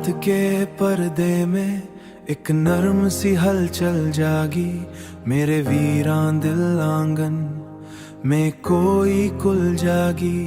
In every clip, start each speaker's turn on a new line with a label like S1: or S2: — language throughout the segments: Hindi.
S1: रात के पर्दे में एक नर्म सी हलचल जागी, मेरे वीरान दिल आंगन में कोई कुल जागी।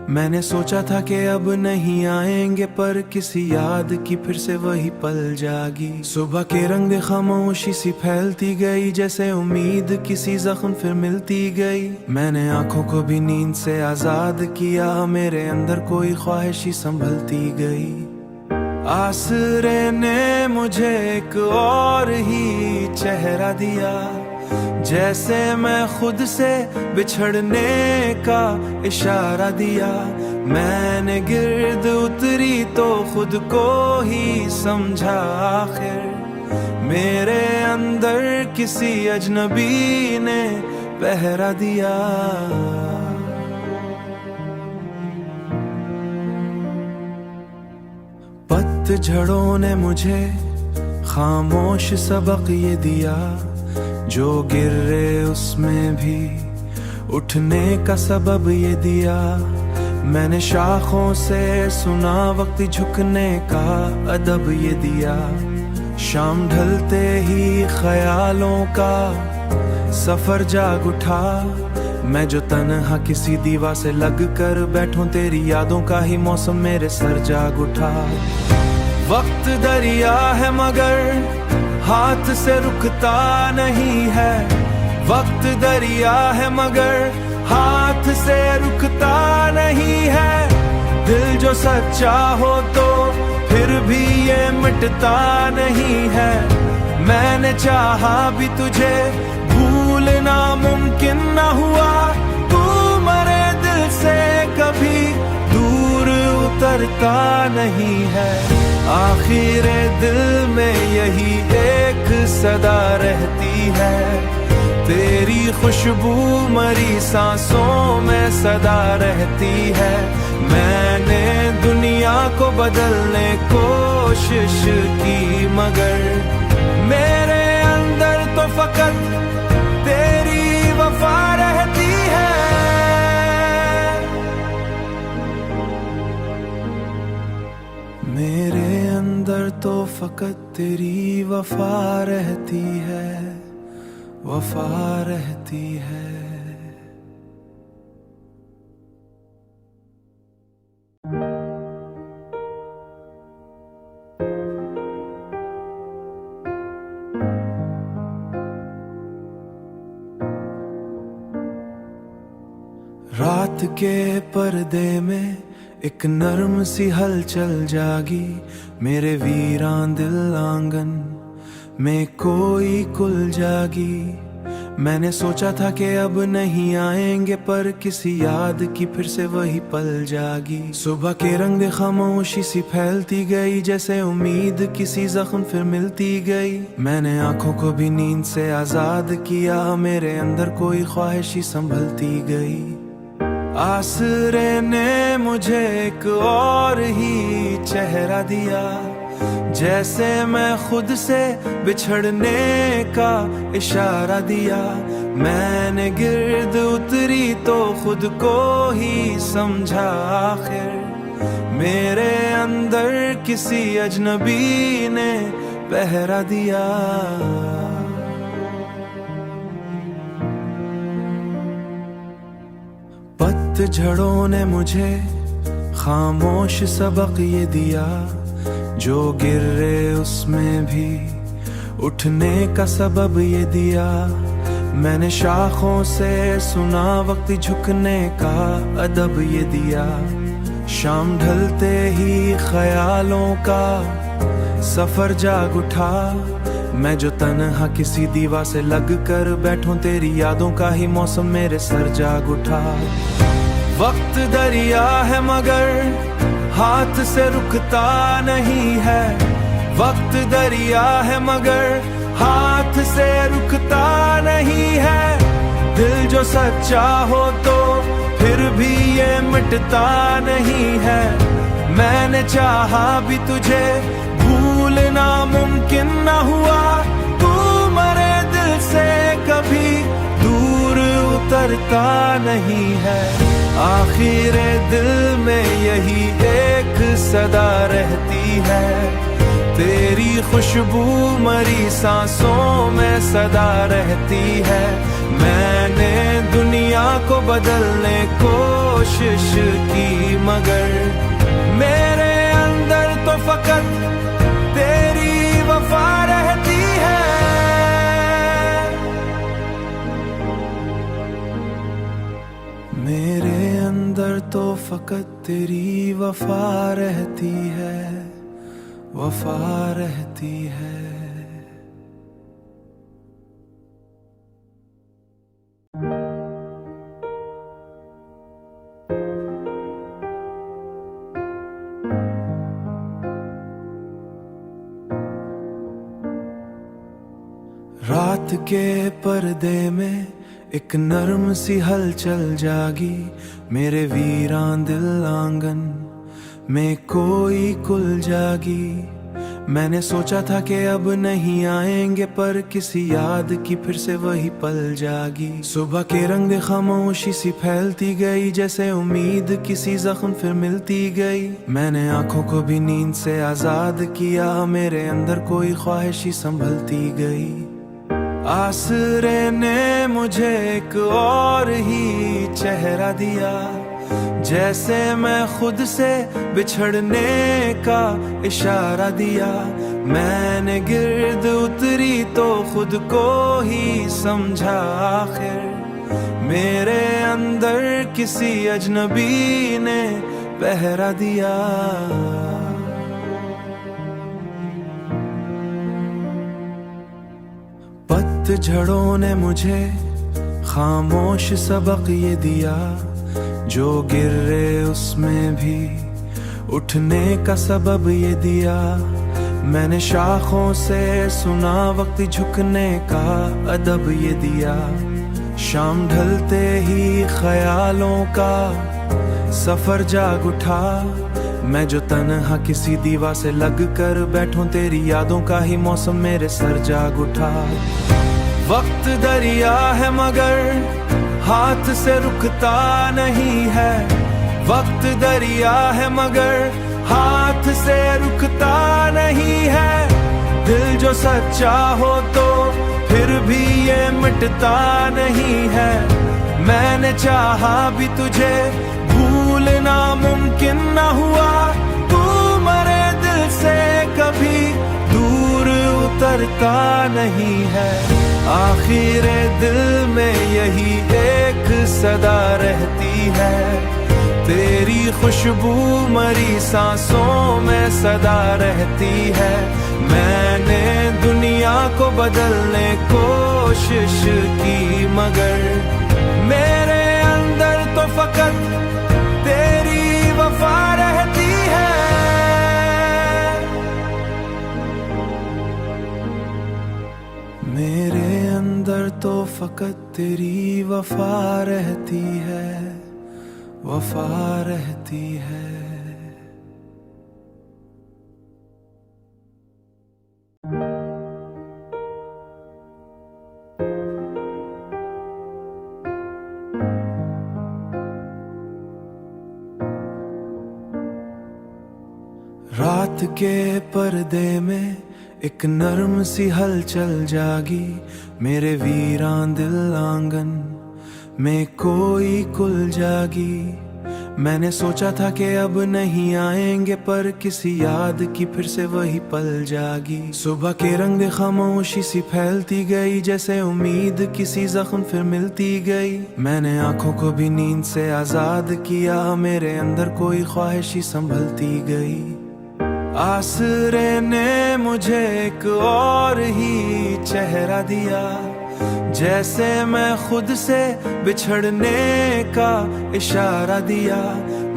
S1: मैंने सोचा था कि अब नहीं आएंगे, पर किसी याद की फिर से वही पल जागी। सुबह के रंग खामोशी सी फैलती गई, जैसे उम्मीद किसी जख्म फिर मिलती गई। मैंने आंखों को भी नींद से आजाद किया, मेरे अंदर कोई ख्वाहिशी संभलती गई। आसरे ने मुझे एक और ही चेहरा दिया, जैसे मैं खुद से बिछड़ने का इशारा दिया। मैंने गिर्द उतरी तो खुद को ही समझा, आखिर मेरे अंदर किसी अजनबी ने पहरा दिया। पतझड़ों ने मुझे खामोश सबक ये दिया, जो गिर रहे उसमें भी उठने का सबब ये दिया। मैंने शाखों से सुना वक्त झुकने का अदब ये दिया। शाम ढलते ही ख्यालों का सफर जाग उठा, मैं जो तन्हा किसी दीवार से लग कर बैठूं, तेरी यादों का ही मौसम मेरे सर जाग उठा। वक्त दरिया है मगर हाथ से रुकता नहीं है, वक्त दरिया है मगर हाथ से रुकता नहीं है। दिल जो सच्चा हो तो फिर भी ये मिटता नहीं है। मैंने चाहा भी तुझे भूलना मुमकिन न हुआ, तू मरे दिल से कभी दूर उतरता नहीं है। आखिर दिल में यही एक सदा रहती है, तेरी खुशबू मरी सांसों में सदा रहती है। मैंने दुनिया को बदलने कोशिश की, मगर मेरे अंदर तो फकत तेरी वफा रहती है। मेरे अंदर तो फकत तेरी वफा रहती है, वफा रहती है। रात के पर्दे में एक नर्म सी हलचल जागी, मेरे वीरान दिल आंगन में कोई कुल जागी। मैंने सोचा था कि अब नहीं आएंगे, पर किसी याद की फिर से वही पल जागी। सुबह के रंग खामोशी सी फैलती गई, जैसे उम्मीद किसी जख्म फिर मिलती गई। मैंने आंखों को भी नींद से आजाद किया, मेरे अंदर कोई ख्वाहिशी संभलती गई। आसरे ने मुझे एक और ही चेहरा दिया, जैसे मैं खुद से बिछड़ने का इशारा दिया। मैंने गिर्द उतरी तो खुद को ही समझा, आखिर मेरे अंदर किसी अजनबी ने पहरा दिया। पतझड़ों ने मुझे खामोश सबक ये दिया, जो गिर रहे उसमें भी उठने का सबब ये दिया। मैंने शाखों से सुना वक्त झुकने का अदब ये दिया। शाम ढलते ही ख्यालों का सफर जाग उठा, मैं जो तन्हा किसी दीवार से लग कर बैठूं, तेरी यादों का ही मौसम मेरे सर जाग उठा। वक्त दरिया है मगर हाथ से रुकता नहीं है, वक्त दरिया है मगर हाथ से रुकता नहीं है। दिल जो सच्चा हो तो फिर भी ये मिटता नहीं है। मैंने चाहा भी तुझे भूलना मुमकिन न हुआ, तू मरे दिल से कभी दूर उतरता नहीं है। आखिर दिल में यही एक सदा रहती है। तेरी खुशबू मरी सांसों में सदा रहती है। मैंने दुनिया को बदलने कोशिश की, मगर मेरे अंदर तो फकत तेरी वफा रहती है। मेरे अंदर तो फकत तेरी वफा रहती है, वफा रहती है। रात के पर्दे में एक नर्म सी हलचल जागी। मेरे वीरान दिल आंगन में कोई कुल जागी। मैंने सोचा था कि अब नहीं आएंगे, पर किसी याद की फिर से वही पल जागी। सुबह के रंग खामोशी सी फैलती गई, जैसे उम्मीद किसी जख्म फिर मिलती गई। मैंने आंखों को भी नींद से आजाद किया, मेरे अंदर कोई ख्वाहिशी संभलती गई। आसरे ने मुझे एक और ही चेहरा दिया, जैसे मैं खुद से बिछड़ने का इशारा दिया। मैंने गिर्द उतरी तो खुद को ही समझा, आखिर मेरे अंदर किसी अजनबी ने पहरा दिया। पतझड़ों ने मुझे खामोश सबक ये दिया, जो गिर रहे उसमें भी उठने का सबब ये दिया। मैंने शाखों से सुना वक्त झुकने का अदब ये दिया। शाम ढलते ही ख्यालों का सफर जाग उठा। मैं जो तन्हा किसी दीवार से लग कर बैठूं, तेरी यादों का ही मौसम मेरे सर जाग उठा। वक्त दरिया है मगर हाथ से रुकता नहीं है। वक्त दरिया है मगर हाथ से रुकता नहीं है। दिल जो सच्चा हो तो फिर भी ये मिटता नहीं है। मैंने चाहा भी तुझे भूलना मुमकिन न हुआ। तू मरे दिल से कभी दूर उतरता नहीं है। आखिर दिल में यही एक सदा रहती है। तेरी खुशबू मरी सांसों में सदा रहती है। मैंने दुनिया को बदलने कोशिश की, मगर मेरे अंदर तो फकत तेरी वफा रहती है। मेरे अंदर तो फकत तेरी वफा रहती है, वफा रहती है। रात के पर्दे में एक नर्म सी हलचल जागी। मेरे वीरान दिल आंगन में कोई कुल जागी। मैंने सोचा था कि अब नहीं आएंगे, पर किसी याद की फिर से वही पल जागी। सुबह के रंग खामोशी सी फैलती गई, जैसे उम्मीद किसी जख्म फिर मिलती गई। मैंने आंखों को भी नींद से आजाद किया, मेरे अंदर कोई ख्वाहिशी संभलती गई। आसरे ने मुझे एक और ही चेहरा दिया, जैसे मैं खुद से बिछड़ने का इशारा दिया।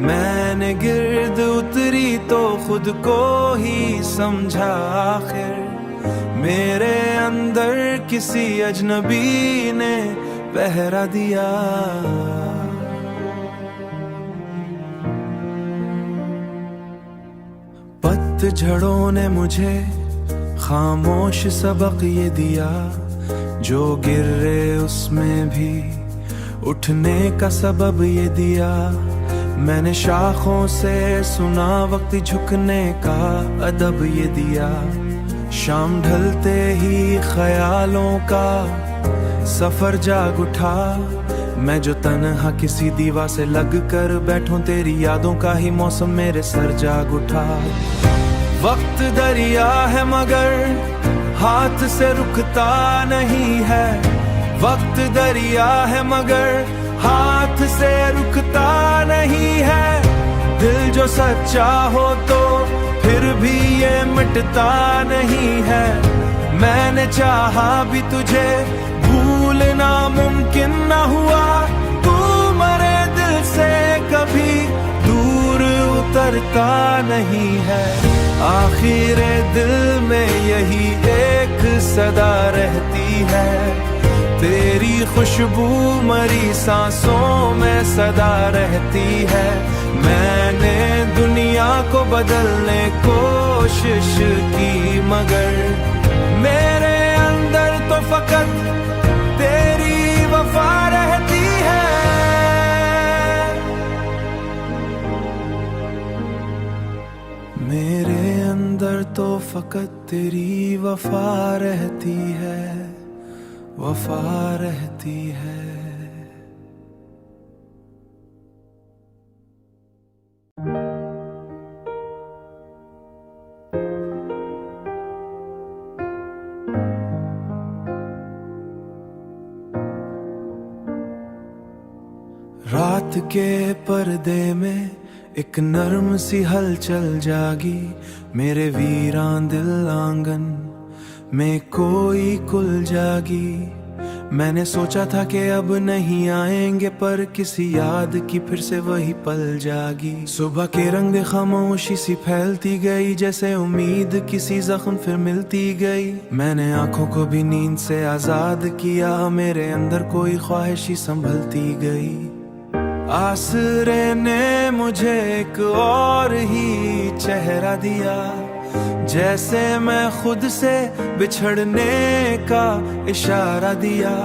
S1: मैंने गिर्द उतरी तो खुद को ही समझा, आखिर मेरे अंदर किसी अजनबी ने पहरा दिया। पतझड़ों ने मुझे खामोश सबक ये दिया, जो गिर रहे उसमें भी उठने का सबब ये दिया। मैंने शाखों से सुना वक्त झुकने का अदब ये दिया। शाम ढलते ही ख्यालों का सफर जाग उठा। मैं जो तन्हा किसी दीवार से लग कर बैठूं, तेरी यादों का ही मौसम मेरे सर जाग उठा। वक्त दरिया है मगर हाथ से रुकता नहीं है। वक्त दरिया है मगर हाथ से रुकता नहीं है। दिल जो सच्चा हो तो फिर भी ये मिटता नहीं है। मैंने चाहा भी तुझे भूलना मुमकिन न हुआ। तू मरे दिल से कभी दूर उतरता नहीं है। आखिर दिल में यही एक सदा रहती है। तेरी खुशबू मरी सांसों में सदा रहती है। मैंने दुनिया को बदलने कोशिश की मगर मेरे अंदर तो फकत तेरी वफा रहती है। मेरे अंदर तो फकत तेरी वफा रहती है, वफा रहती है। रात के पर्दे में एक नर्म सी हलचल जागी। मेरे वीरान दिल आंगन में कोई कुल जागी। मैंने सोचा था कि अब नहीं आएंगे, पर किसी याद की फिर से वही पल जागी। सुबह के रंग खामोशी सी फैलती गई, जैसे उम्मीद किसी जख्म फिर मिलती गई। मैंने आंखों को भी नींद से आजाद किया, मेरे अंदर कोई ख्वाहिशी संभलती गई। आसरे ने मुझे एक और ही चेहरा दिया, जैसे मैं खुद से बिछड़ने का इशारा दिया।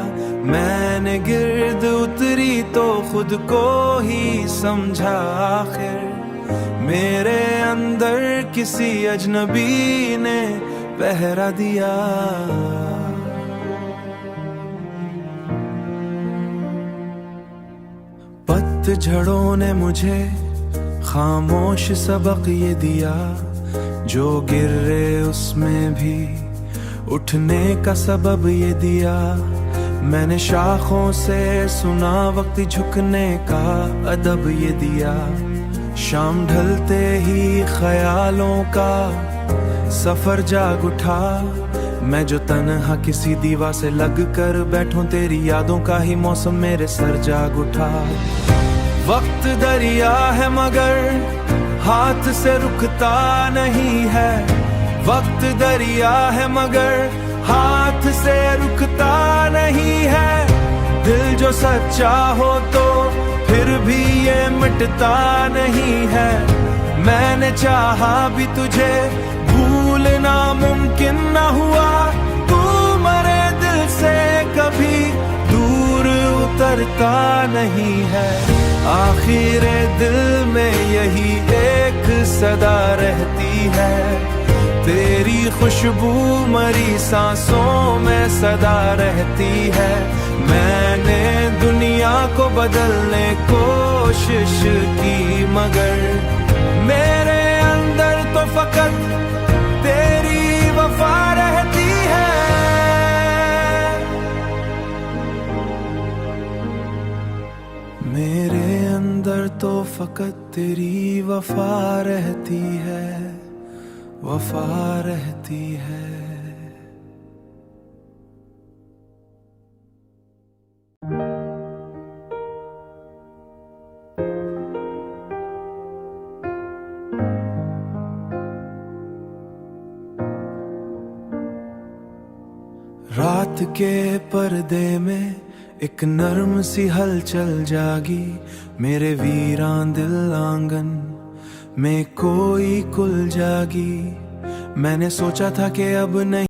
S1: मैंने गिर्द उतरी तो खुद को ही समझा आखिर मेरे अंदर किसी अजनबी ने पहरा दिया। पतझड़ों ने मुझे खामोश सबक ये दिया, जो गिर रहे उसमें भी उठने का सबब ये दिया। मैंने शाखों से सुना वक्त झुकने का अदब ये दिया। शाम ढलते ही ख्यालों का सफर जाग उठा। मैं जो तन्हा किसी दीवार से लग कर बैठूं, तेरी यादों का ही मौसम मेरे सर जाग उठा। वक्त दरिया है मगर हाथ से रुकता नहीं है। वक्त दरिया है मगर हाथ से रुकता नहीं है। दिल जो सच्चा हो तो फिर भी ये मिटता नहीं है। मैंने चाहा भी तुझे भूलना मुमकिन न हुआ। तू मरे दिल से कभी दूर उतरता नहीं है। आखिर दिल में यही एक सदा रहती है। तेरी खुशबू मरी सांसों में सदा रहती है। मैंने दुनिया को बदलने कोशिश की मगर मेरे अंदर तो फकत तेरी वफा रहती है। मेरे अंदर तो फकत तेरी वफा रहती है, वफा रहती है। रात के पर्दे में एक नर्म सी हलचल जागी। मेरे वीरान दिल आंगन में कोई कुल जागी। मैंने सोचा था कि अब नहीं